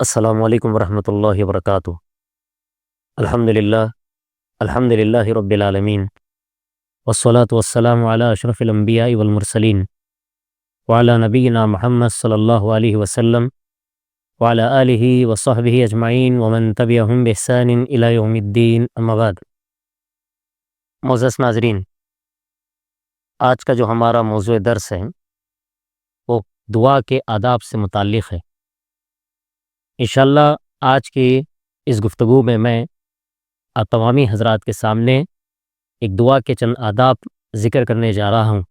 السلام علیکم ورحمۃ اللہ وبرکاتہ۔ الحمد للہ رب العالمین، والصلاة والسلام علی اشرف الانبیاء والمرسلین، وعلی نبینا محمد صلی اللہ علیہ وسلم، وعلی آلہ وصحبہ اجمعین ومن تبعہم بإحسان الی یوم الدین، اما بعد۔ معزز ناظرین، آج کا جو ہمارا موضوع درس ہے وہ دعا کے آداب سے متعلق ہے۔ انشاءاللہ آج کی اس گفتگو میں آپ تمامی حضرات کے سامنے ایک دعا کے چند آداب ذکر کرنے جا رہا ہوں۔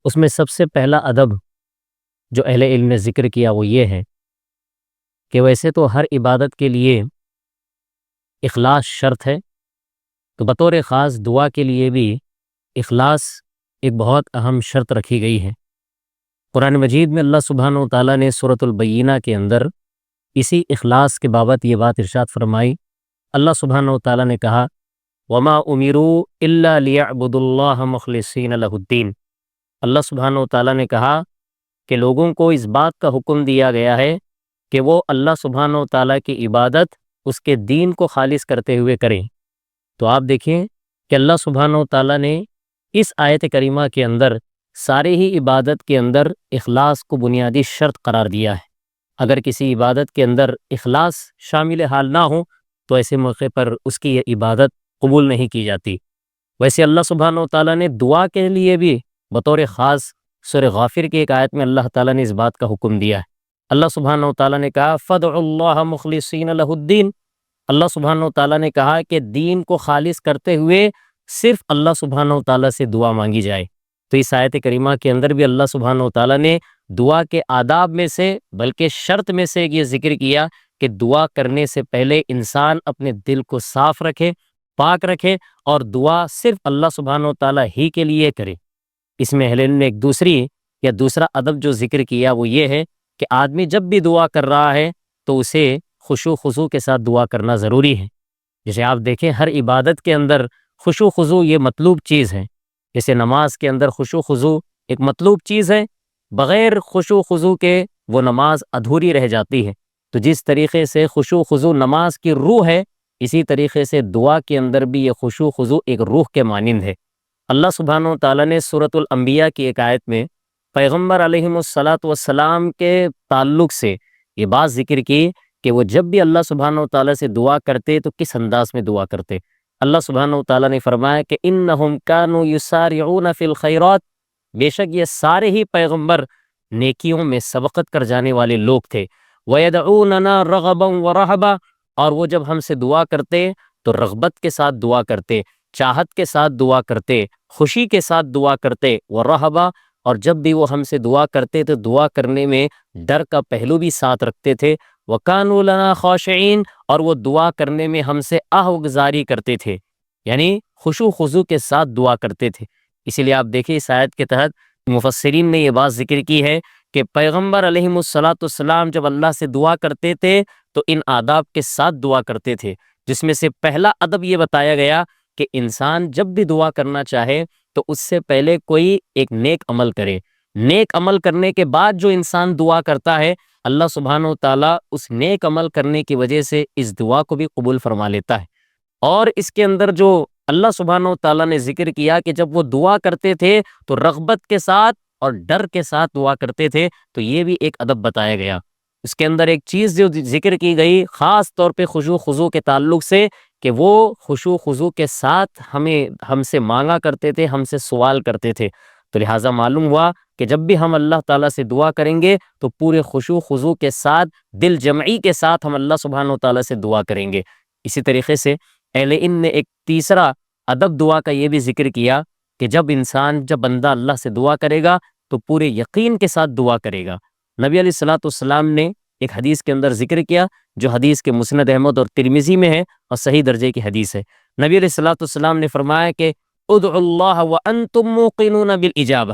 اس میں سب سے پہلا ادب جو اہل علم نے ذکر کیا وہ یہ ہے کہ ویسے تو ہر عبادت کے لیے اخلاص شرط ہے، تو بطور خاص دعا کے لیے بھی اخلاص ایک بہت اہم شرط رکھی گئی ہے۔ قرآن مجید میں اللہ سبحانہ و تعالیٰ نے سورۃ البینہ کے اندر اسی اخلاص کے بابت یہ بات ارشاد فرمائی۔ اللہ سبحانہ و تعالیٰ نے کہا وَمَا أُمِرُوا إِلَّا لِيَعْبُدُوا اللَّهَ مُخْلِصِينَ لَهُ الدِّينَ۔ اللہ سبحانہ و تعالیٰ نے کہا کہ لوگوں کو اس بات کا حکم دیا گیا ہے کہ وہ اللہ سبحانہ و تعالیٰ کی عبادت اس کے دین کو خالص کرتے ہوئے کریں۔ تو آپ دیکھیں کہ اللہ سبحانہ و تعالیٰ نے اس آیت کریمہ کے اندر سارے ہی عبادت کے اندر اخلاص کو بنیادی شرط قرار دیا ہے۔ اگر کسی عبادت کے اندر اخلاص شامل حال نہ ہو تو ایسے موقع پر اس کی یہ عبادت قبول نہیں کی جاتی۔ ویسے اللہ سبحانہ و تعالیٰ نے دعا کے لیے بھی بطور خاص سورہ غافر کی ایک آیت میں اللہ تعالیٰ نے اس بات کا حکم دیا ہے۔ اللہ سبحانہ و تعالیٰ نے کہا فَادْعُوا اللَّهَ مُخْلِصِينَ لَهُ الدِّينَ۔ اللہ سبحانہ و تعالیٰ نے کہا کہ دین کو خالص کرتے ہوئے صرف اللہ سبحانہ و تعالیٰ سے دعا مانگی جائے۔ تو اس آیت کریمہ کے اندر بھی اللہ سبحانہ و تعالیٰ نے دعا کے آداب میں سے بلکہ شرط میں سے یہ ذکر کیا کہ دعا کرنے سے پہلے انسان اپنے دل کو صاف رکھے، پاک رکھے اور دعا صرف اللہ سبحانہ و تعالیٰ ہی کے لیے کرے۔ اس میں اہل علم نے ایک دوسرا ادب جو ذکر کیا وہ یہ ہے کہ آدمی جب بھی دعا کر رہا ہے تو اسے خشوع و خضوع کے ساتھ دعا کرنا ضروری ہے۔ جیسے آپ دیکھیں ہر عبادت کے اندر خشوع و خضوع یہ مطلوب چیز ہے۔ جیسے نماز کے اندر خشوع و خضوع ایک مطلوب چیز ہے، بغیر خشوع و خضوع کے وہ نماز ادھوری رہ جاتی ہے۔ تو جس طریقے سے خشوع و خضوع نماز کی روح ہے، اسی طریقے سے دعا کے اندر بھی یہ خشوع و خضوع ایک روح کے مانند ہے۔ اللہ سبحانہ و تعالیٰ نے سورۃ الانبیاء کی ایک آیت میں پیغمبر علیہم الصلاۃ والسلام کے تعلق سے یہ بات ذکر کی کہ وہ جب بھی اللہ سبحانہ و تعالیٰ سے دعا کرتے تو کس انداز میں دعا کرتے۔ اللہ سبحانہ و تعالیٰ نے فرمایا کہ انہم کانوا یسارعون فی الخیرات، بے شک یہ سارے ہی پیغمبر نیکیوں میں سبقت کر جانے والے لوگ تھے۔ وَيَدْعُونَنَا رَغَبًا وَرَهْبًا، اور وہ جب ہم سے دعا کرتے تو رغبت کے ساتھ دعا کرتے، چاہت کے ساتھ دعا کرتے، خوشی کے ساتھ دعا کرتے، وَرَهْبًا، اور جب بھی وہ ہم سے دعا کرتے تو دعا کرنے میں ڈر کا پہلو بھی ساتھ رکھتے تھے۔ وَكَانُوا لَنَا خَاشِعِينَ، اور وہ دعا کرنے میں ہم سے آہوگزاری کرتے تھے، یعنی خشوع و خضوع کے ساتھ دعا کرتے تھے۔ اسی لیے آپ دیکھیں اس آیت کے تحت مفسرین نے یہ بات ذکر کی ہے کہ پیغمبر علیہم الصلاۃ والسلام جب اللہ سے دعا کرتے تھے تو ان آداب کے ساتھ دعا کرتے تھے، جس میں سے پہلا ادب یہ بتایا گیا کہ انسان جب بھی دعا کرنا چاہے تو اس سے پہلے کوئی ایک نیک عمل کرے۔ نیک عمل کرنے کے بعد جو انسان دعا کرتا ہے اللہ سبحانہ و تعالیٰ اس نیک عمل کرنے کی وجہ سے اس دعا کو بھی قبول فرما لیتا ہے۔ اور اس کے اندر جو اللہ سبحانہ و تعالیٰ نے ذکر کیا کہ جب وہ دعا کرتے تھے تو رغبت کے ساتھ اور ڈر کے ساتھ دعا کرتے تھے، تو یہ بھی ایک ادب بتایا گیا۔ اس کے اندر ایک چیز جو ذکر کی گئی خاص طور پہ خشوع و خضوع کے تعلق سے کہ وہ خشوع و خضوع کے ساتھ ہم سے مانگا کرتے تھے، ہم سے سوال کرتے تھے۔ تو لہٰذا معلوم ہوا کہ جب بھی ہم اللہ تعالیٰ سے دعا کریں گے تو پورے خشوع و خضوع کے ساتھ، دل جمعی کے ساتھ ہم اللہ سبحانہ و تعالیٰ سے دعا کریں گے۔ اسی طریقے سے اہل علم نے ایک تیسرا ادب دعا کا یہ بھی ذکر کیا کہ جب بندہ اللہ سے دعا کرے گا تو پورے یقین کے ساتھ دعا کرے گا۔ نبی علیہ الصلوۃ والسلام نے ایک حدیث کے اندر ذکر کیا جو حدیث کے مسند احمد اور ترمذی میں ہے اور صحیح درجے کی حدیث ہے۔ نبی علیہ الصلوۃ والسلام نے فرمایا کہ ادعوا اللہ وانتم موقنون بالاجابہ۔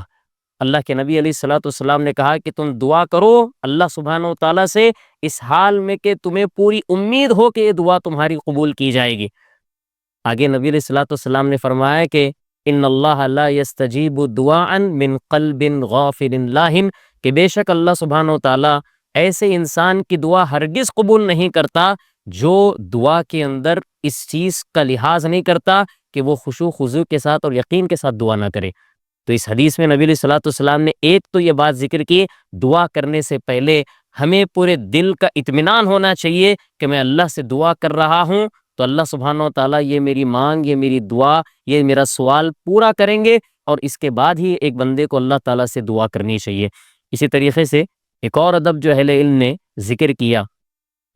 اللہ کے نبی علیہ الصلوۃ والسلام نے کہا کہ تم دعا کرو اللہ سبحانہ و تعالیٰ سے اس حال میں کہ تمہیں پوری امید ہو کہ یہ دعا تمہاری قبول کی جائے گی۔ آگے نبی علیہ الصلوۃ والسلام نے فرمایا کہ ان اللہ لا یستجیب دعاء من قلب غافل لاہن، کہ بے شک اللہ سبحانہ و تعالیٰ ایسے انسان کی دعا ہرگز قبول نہیں کرتا جو دعا کے اندر اس چیز کا لحاظ نہیں کرتا کہ وہ خشوع خضوع کے ساتھ اور یقین کے ساتھ دعا نہ کرے۔ تو اس حدیث میں نبی علیہ الصلوۃ والسلام نے ایک تو یہ بات ذکر کی، دعا کرنے سے پہلے ہمیں پورے دل کا اطمینان ہونا چاہیے کہ میں اللہ سے دعا کر رہا ہوں تو اللہ سبحانہ و تعالیٰ یہ میری مانگ، یہ میری دعا، یہ میرا سوال پورا کریں گے، اور اس کے بعد ہی ایک بندے کو اللہ تعالیٰ سے دعا کرنی چاہیے۔ اسی طریقے سے ایک اور ادب جو اہل علم نے ذکر کیا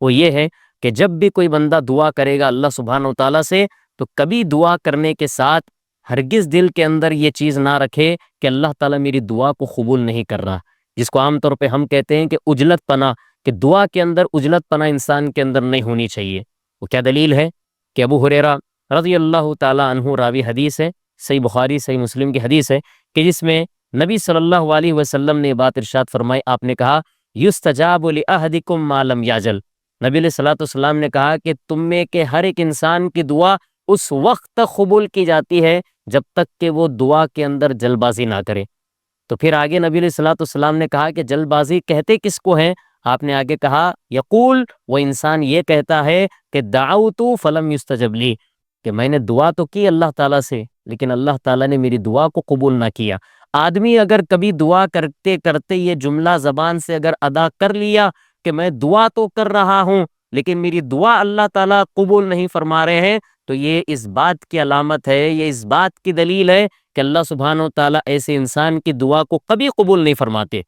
وہ یہ ہے کہ جب بھی کوئی بندہ دعا کرے گا اللہ سبحانہ و تعالیٰ سے تو کبھی دعا کرنے کے ساتھ ہرگز دل کے اندر یہ چیز نہ رکھے کہ اللہ تعالیٰ میری دعا کو قبول نہیں کر رہا، جس کو عام طور پہ ہم کہتے ہیں کہ عجلت پنا، کہ دعا کے اندر عجلت پنا انسان کے اندر نہیں ہونی چاہیے۔ وہ کیا دلیل ہے کہ ابو ہریرہ رضی اللہ تعالیٰ عنہ راوی حدیث ہے، صحیح بخاری صحیح مسلم کی حدیث ہے، کہ جس میں نبی صلی اللہ علیہ وسلم نے بات ارشاد فرمائی، آپ نے کہا یستجاب لأحدکم ما لم یعجل، نبی علیہ الصلوۃ والسلام نے کہا کہ تم میں کے ہر ایک انسان کی دعا اس وقت تک قبول کی جاتی ہے جب تک کہ وہ دعا کے اندر جلد بازی نہ کرے۔ تو پھر آگے نبی علیہ الصلوۃ والسلام نے کہا کہ جلد بازی کہتے کس کو ہیں؟ آپ نے آگے کہا یقول، وہ انسان یہ کہتا ہے کہ دعوت فلم یستجب لی، کہ میں نے دعا تو کی اللہ تعالیٰ سے لیکن اللہ تعالیٰ نے میری دعا کو قبول نہ کیا۔ آدمی اگر کبھی دعا کرتے کرتے یہ جملہ زبان سے اگر ادا کر لیا کہ میں دعا تو کر رہا ہوں لیکن میری دعا اللہ تعالیٰ قبول نہیں فرما رہے ہیں، تو یہ اس بات کی علامت ہے، یہ اس بات کی دلیل ہے کہ اللہ سبحانہ و تعالیٰ ایسے انسان کی دعا کو کبھی قبول نہیں فرماتے۔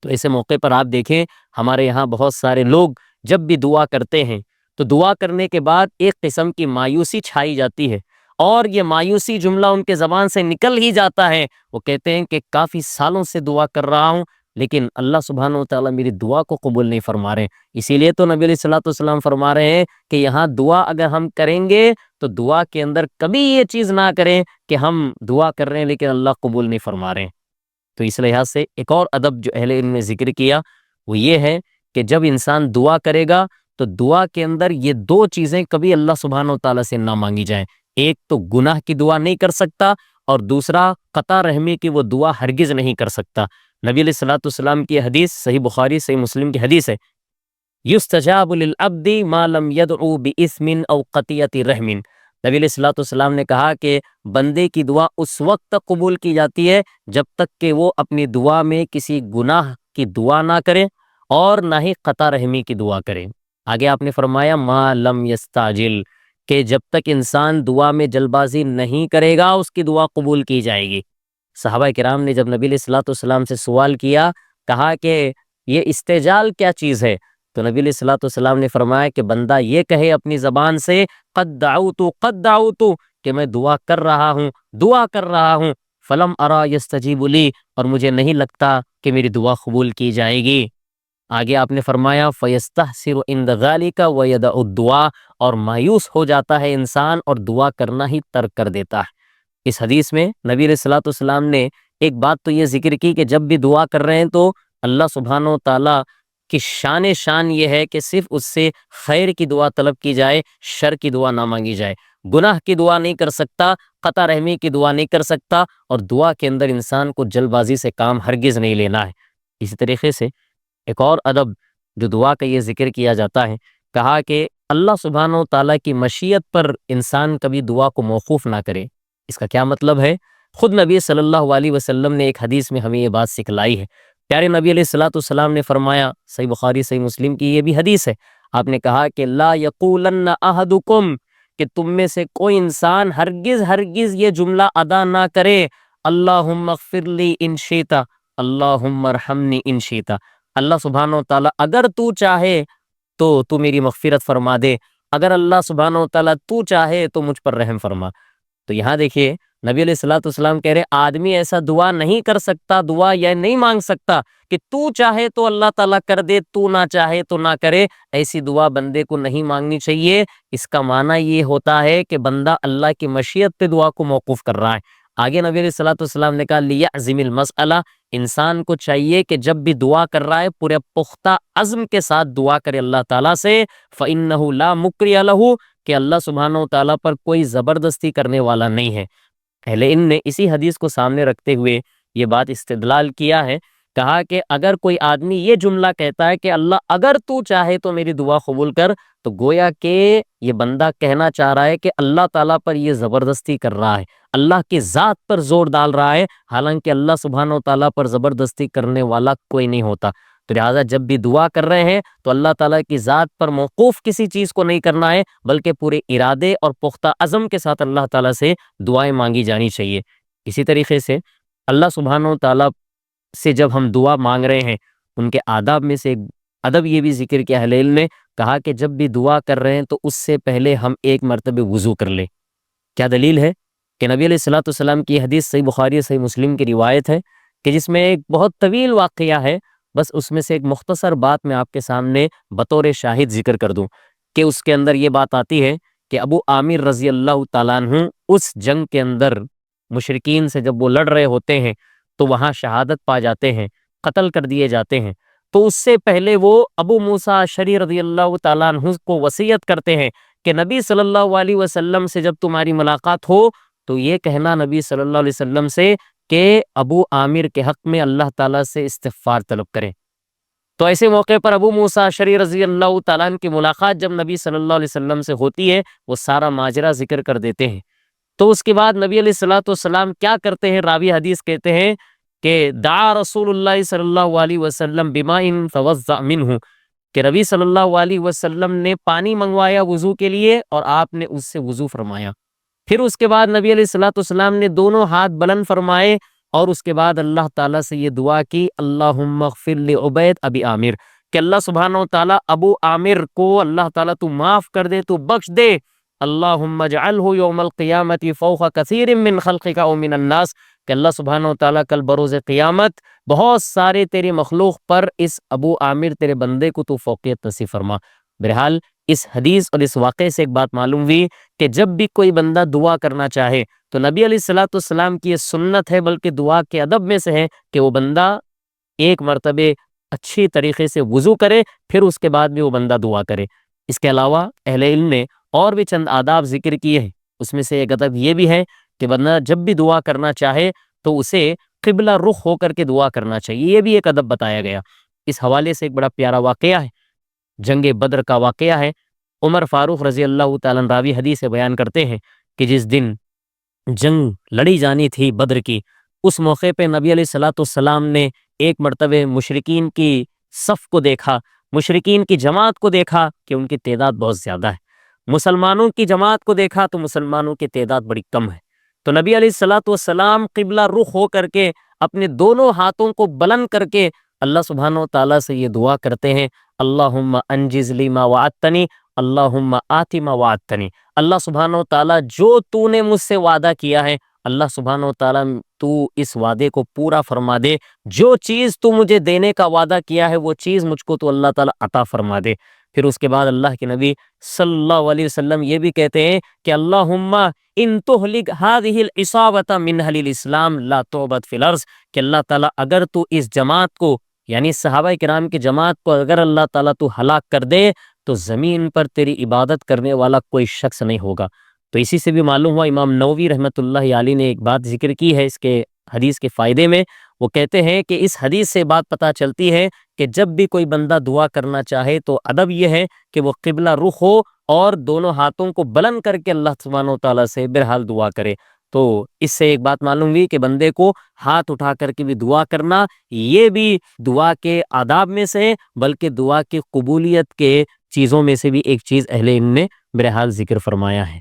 تو ایسے موقع پر آپ دیکھیں ہمارے یہاں بہت سارے لوگ جب بھی دعا کرتے ہیں تو دعا کرنے کے بعد ایک قسم کی مایوسی چھائی جاتی ہے، اور یہ مایوسی جملہ ان کے زبان سے نکل ہی جاتا ہے۔ وہ کہتے ہیں کہ کافی سالوں سے دعا کر رہا ہوں لیکن اللہ سبحانہ و تعالیٰ میری دعا کو قبول نہیں فرما رہے ہیں۔ اسی لیے تو نبی علیہ الصلوۃ والسلام فرما رہے ہیں کہ یہاں دعا اگر ہم کریں گے تو دعا کے اندر کبھی یہ چیز نہ کریں کہ ہم دعا کر رہے ہیں لیکن اللہ قبول نہیں فرما رہے ہیں۔ تو اس لحاظ سے ایک اور ادب جو اہل علم نے ذکر کیا وہ یہ ہے کہ جب انسان دعا کرے گا تو دعا کے اندر یہ دو چیزیں کبھی اللہ سبحانہ و تعالیٰ سے نہ مانگی جائیں، ایک تو گناہ کی دعا نہیں کر سکتا، اور دوسرا قطع رحمی کی وہ دعا ہرگز نہیں کر سکتا۔ نبی علیہ الصلوۃ والسلام کی حدیث صحیح بخاری صحیح مسلم کی حدیث ہے، یستجاب للعبد ما لم يدعو باسم او قطیعۃ رحم، نبی علیہ الصلوۃ والسلام نے کہا کہ بندے کی دعا اس وقت تک قبول کی جاتی ہے جب تک کہ وہ اپنی دعا میں کسی گناہ کی دعا نہ کرے اور نہ ہی قطع رحمی کی دعا کرے۔ آگے آپ نے فرمایا ما لم یستعجل، کہ جب تک انسان دعا میں جلد بازی نہیں کرے گا اس کی دعا قبول کی جائے گی۔ صحابہ کرام نے جب نبی علیہ الصلوۃ والسلام سے سوال کیا، کہا کہ یہ استعجال کیا چیز ہے، تو نبی علیہ الصلوۃ والسلام نے فرمایا کہ بندہ یہ کہے اپنی زبان سے قد دعوت، کہ میں دعا کر رہا ہوں، فلم ارا یستجیب لی، اور مجھے نہیں لگتا کہ میری دعا قبول کی جائے گی۔ آگے آپ نے فرمایا فَيَسْتَحْسِرُ عِنْدَ ذَلِكَ وَيَدَعُ الدُّعَاءَ، اور مایوس ہو جاتا ہے انسان اور دعا کرنا ہی ترک کر دیتا ہے۔ اس حدیث میں نبی علیہ الصلوۃ والسلام نے ایک بات تو یہ ذکر کی کہ جب بھی دعا کر رہے ہیں تو اللہ سبحانہ و تعالیٰ کی شان یہ ہے کہ صرف اس سے خیر کی دعا طلب کی جائے، شر کی دعا نہ مانگی جائے، گناہ کی دعا نہیں کر سکتا، قطع رحمی کی دعا نہیں کر سکتا، اور دعا کے اندر انسان کو جلد بازی سے کام ہرگز نہیں لینا ہے۔ اسی طریقے سے ایک اور ادب جو دعا کا یہ ذکر کیا جاتا ہے، کہا کہ اللہ سبحانہ و تعالیٰ کی مشیت پر انسان کبھی دعا کو موقوف نہ کرے۔ اس کا کیا مطلب ہے؟ خود نبی صلی اللہ علیہ وسلم نے ایک حدیث میں ہمیں یہ بات سکھلائی ہے۔ پیارے نبی علیہ الصلوۃ والسلام نے فرمایا، صحیح بخاری صحیح مسلم کی یہ بھی حدیث ہے، آپ نے کہا کہ لا یقولن احدکم، کہ تم میں سے کوئی انسان ہرگز یہ جملہ ادا نہ کرے اللہم اغفر لی ان شئت اللہم ارحمنی ان شئت، اللہ سبحانہ و تعالیٰ اگر تو چاہے تو تو میری مغفرت فرما دے، اگر اللہ سبحانہ و تعالیٰ تو چاہے تو مجھ پر رحم فرما۔ تو یہاں دیکھیے نبی علیہ الصلوۃ والسلام کہہ رہے آدمی ایسا دعا نہیں کر سکتا، دعا یہ نہیں مانگ سکتا کہ تو چاہے تو اللہ تعالیٰ کر دے، تو نہ چاہے تو نہ کرے، ایسی دعا بندے کو نہیں مانگنی چاہیے۔ اس کا معنی یہ ہوتا ہے کہ بندہ اللہ کی مشیت پہ دعا کو موقوف کر رہا ہے۔ آگے نبی علیہ الصلوۃ والسلام نے کہا لیعزم المسئلہ، انسان کو چاہیے کہ جب بھی دعا کر رہا ہے پورے پختہ عزم کے ساتھ دعا کرے اللہ تعالیٰ سے، فإنہ لا مکرہ لہ، کہ اللہ سبحانہ و تعالیٰ پر کوئی زبردستی کرنے والا نہیں ہے۔ اہل علم نے اسی حدیث کو سامنے رکھتے ہوئے یہ بات استدلال کیا ہے کہا کہ اگر کوئی آدمی یہ جملہ کہتا ہے کہ اللہ اگر تو چاہے تو میری دعا قبول کر، تو گویا کہ یہ بندہ کہنا چاہ رہا ہے کہ اللہ تعالیٰ پر یہ زبردستی کر رہا ہے، اللہ کی ذات پر زور ڈال رہا ہے، حالانکہ اللہ سبحانہ و تعالیٰ پر زبردستی کرنے والا کوئی نہیں ہوتا۔ تو لہٰذا جب بھی دعا کر رہے ہیں تو اللہ تعالیٰ کی ذات پر موقوف کسی چیز کو نہیں کرنا ہے، بلکہ پورے ارادے اور پختہ عزم کے ساتھ اللہ تعالیٰ سے دعائیں مانگی جانی چاہیے۔ اسی طریقے سے اللہ سبحانہ و تعالیٰ سے جب ہم دعا مانگ رہے ہیں، ان کے آداب میں سے ایک ادب یہ بھی ذکر کیا اہل علم نے، کہا کہ جب بھی دعا کر رہے ہیں تو اس سے پہلے ہم ایک مرتبہ وضو کر لیں۔ کیا دلیل ہے؟ کہ نبی علیہ الصلوۃ والسلام کی حدیث صحیح بخاری صحیح مسلم کی روایت ہے کہ جس میں ایک بہت طویل واقعہ ہے، بس اس میں سے ایک مختصر بات میں آپ کے سامنے بطور شاہد ذکر کر دوں کہ اس کے اندر یہ بات آتی ہے کہ ابو عامر رضی اللہ تعالیٰ عنہ اس جنگ کے اندر مشرکین سے جب وہ لڑ رہے ہوتے ہیں تو وہاں شہادت پا جاتے ہیں، قتل کر دیے جاتے ہیں، تو اس سے پہلے وہ ابو موسیٰ اشعری رضی اللہ تعالیٰ عنہ کو وصیت کرتے ہیں کہ نبی صلی اللہ علیہ وسلم سے جب تمہاری ملاقات ہو تو یہ کہنا نبی صلی اللہ علیہ وسلم سے کہ ابو عامر کے حق میں اللہ تعالیٰ سے استغفار طلب کریں۔ تو ایسے موقع پر ابو موسیٰ اشعری رضی اللہ تعالیٰ عنہ کی ملاقات جب نبی صلی اللہ علیہ وسلم سے ہوتی ہے، وہ سارا ماجرا ذکر کر دیتے ہیں۔ تو اس کے بعد نبی علیہ الصلوۃ والسلام کیا کرتے ہیں؟ راوی حدیث کہتے ہیں کہ دعا رسول اللہ صلی اللہ علیہ وسلم بماء توضأ منہ، کہ نبی صلی اللہ علیہ وسلم نے پانی منگوایا وضو کے لیے اور آپ نے اس سے وضو فرمایا۔ پھر اس کے بعد نبی علیہ الصلوۃ والسلام نے دونوں ہاتھ بلند فرمائے اور اس کے بعد اللہ تعالیٰ سے یہ دعا کی، اللہم اغفر لعبید ابی عامر، کہ اللہ سبحانہ و تعالیٰ ابو عامر کو اللہ تعالیٰ تو معاف کر دے، تو بخش دے، اللہم اجعلہ یوم القیامت فوق کثیر من خلقک او من الناس، کہ اللہ سبحانہ و تعالیٰ کل بروز قیامت بہت سارے تیری مخلوق پر اس ابو عامر تیرے بندے کو تو فوقیت نصیب فرما۔ بہرحال اس حدیث اور اس واقعے سے ایک بات معلوم ہوئی کہ جب بھی کوئی بندہ دعا کرنا چاہے تو نبی علیہ الصلوۃ والسلام کی یہ سنت ہے، بلکہ دعا کے ادب میں سے ہے کہ وہ بندہ ایک مرتبہ اچھی طریقے سے وضو کرے، پھر اس کے بعد بھی وہ بندہ دعا کرے۔ اس کے علاوہ اہل علم نے اور بھی چند آداب ذکر کیے ہیں، اس میں سے ایک ادب یہ بھی ہے کہ بندہ جب بھی دعا کرنا چاہے تو اسے قبلہ رخ ہو کر کے دعا کرنا چاہیے، یہ بھی ایک ادب بتایا گیا۔ اس حوالے سے ایک بڑا پیارا واقعہ ہے، جنگ بدر کا واقعہ ہے۔ عمر فاروق رضی اللہ تعالیٰ عنہ راوی حدیث سے بیان کرتے ہیں کہ جس دن جنگ لڑی جانی تھی بدر کی، اس موقع پہ نبی علیہ الصلوۃ والسلام نے ایک مرتبہ مشرکین کی صف کو دیکھا، مشرکین کی جماعت کو دیکھا کہ ان کی تعداد بہت زیادہ ہے، مسلمانوں کی جماعت کو دیکھا تو مسلمانوں کی تعداد بڑی کم ہے۔ تو نبی علیہ الصلوۃ والسلام قبلہ رخ ہو کر کے اپنے دونوں ہاتھوں کو بلند کر کے اللہ سبحانہ و تعالیٰ سے یہ دعا کرتے ہیں، اللہم انجز لی ما وعدتنی، اللہم آتی ما وعدتنی، اللہ سبحانہ و تعالیٰ جو تو نے مجھ سے وعدہ کیا ہے، اللہ سبحانہ و تعالیٰ تو اس وعدے کو پورا فرما دے، جو چیز تو مجھے دینے کا وعدہ کیا ہے وہ چیز مجھ کو تو اللہ تعالیٰ عطا فرما دے۔ پھر اس کے بعد اللہ کے نبی صلی اللہ علیہ وسلم یہ بھی کہتے ہیں کہ اللہم ان تہلک ہذہ العصابۃ من اہل الاسلام لا تعبد فی الارض، کہ اللہ تعالیٰ اگر تو اس جماعت کو یعنی صحابہ کرام کی جماعت کو اگر اللہ تعالیٰ تو ہلاک کر دے تو زمین پر تیری عبادت کرنے والا کوئی شخص نہیں ہوگا۔ تو اسی سے بھی معلوم ہوا، امام نووی رحمۃ اللہ علیہ نے ایک بات ذکر کی ہے اس کے حدیث کے فائدے میں، وہ کہتے ہیں کہ اس حدیث سے بات پتہ چلتی ہے کہ جب بھی کوئی بندہ دعا کرنا چاہے تو ادب یہ ہے کہ وہ قبلہ رخ ہو اور دونوں ہاتھوں کو بلند کر کے اللہ سبحانہ و تعالیٰ سے بہرحال دعا کرے۔ تو اس سے ایک بات معلوم ہوئی کہ بندے کو ہاتھ اٹھا کر کے بھی دعا کرنا یہ بھی دعا کے آداب میں سے ہے، بلکہ دعا کی قبولیت کے چیزوں میں سے بھی ایک چیز اہل علم نے بہرحال ذکر فرمایا ہے۔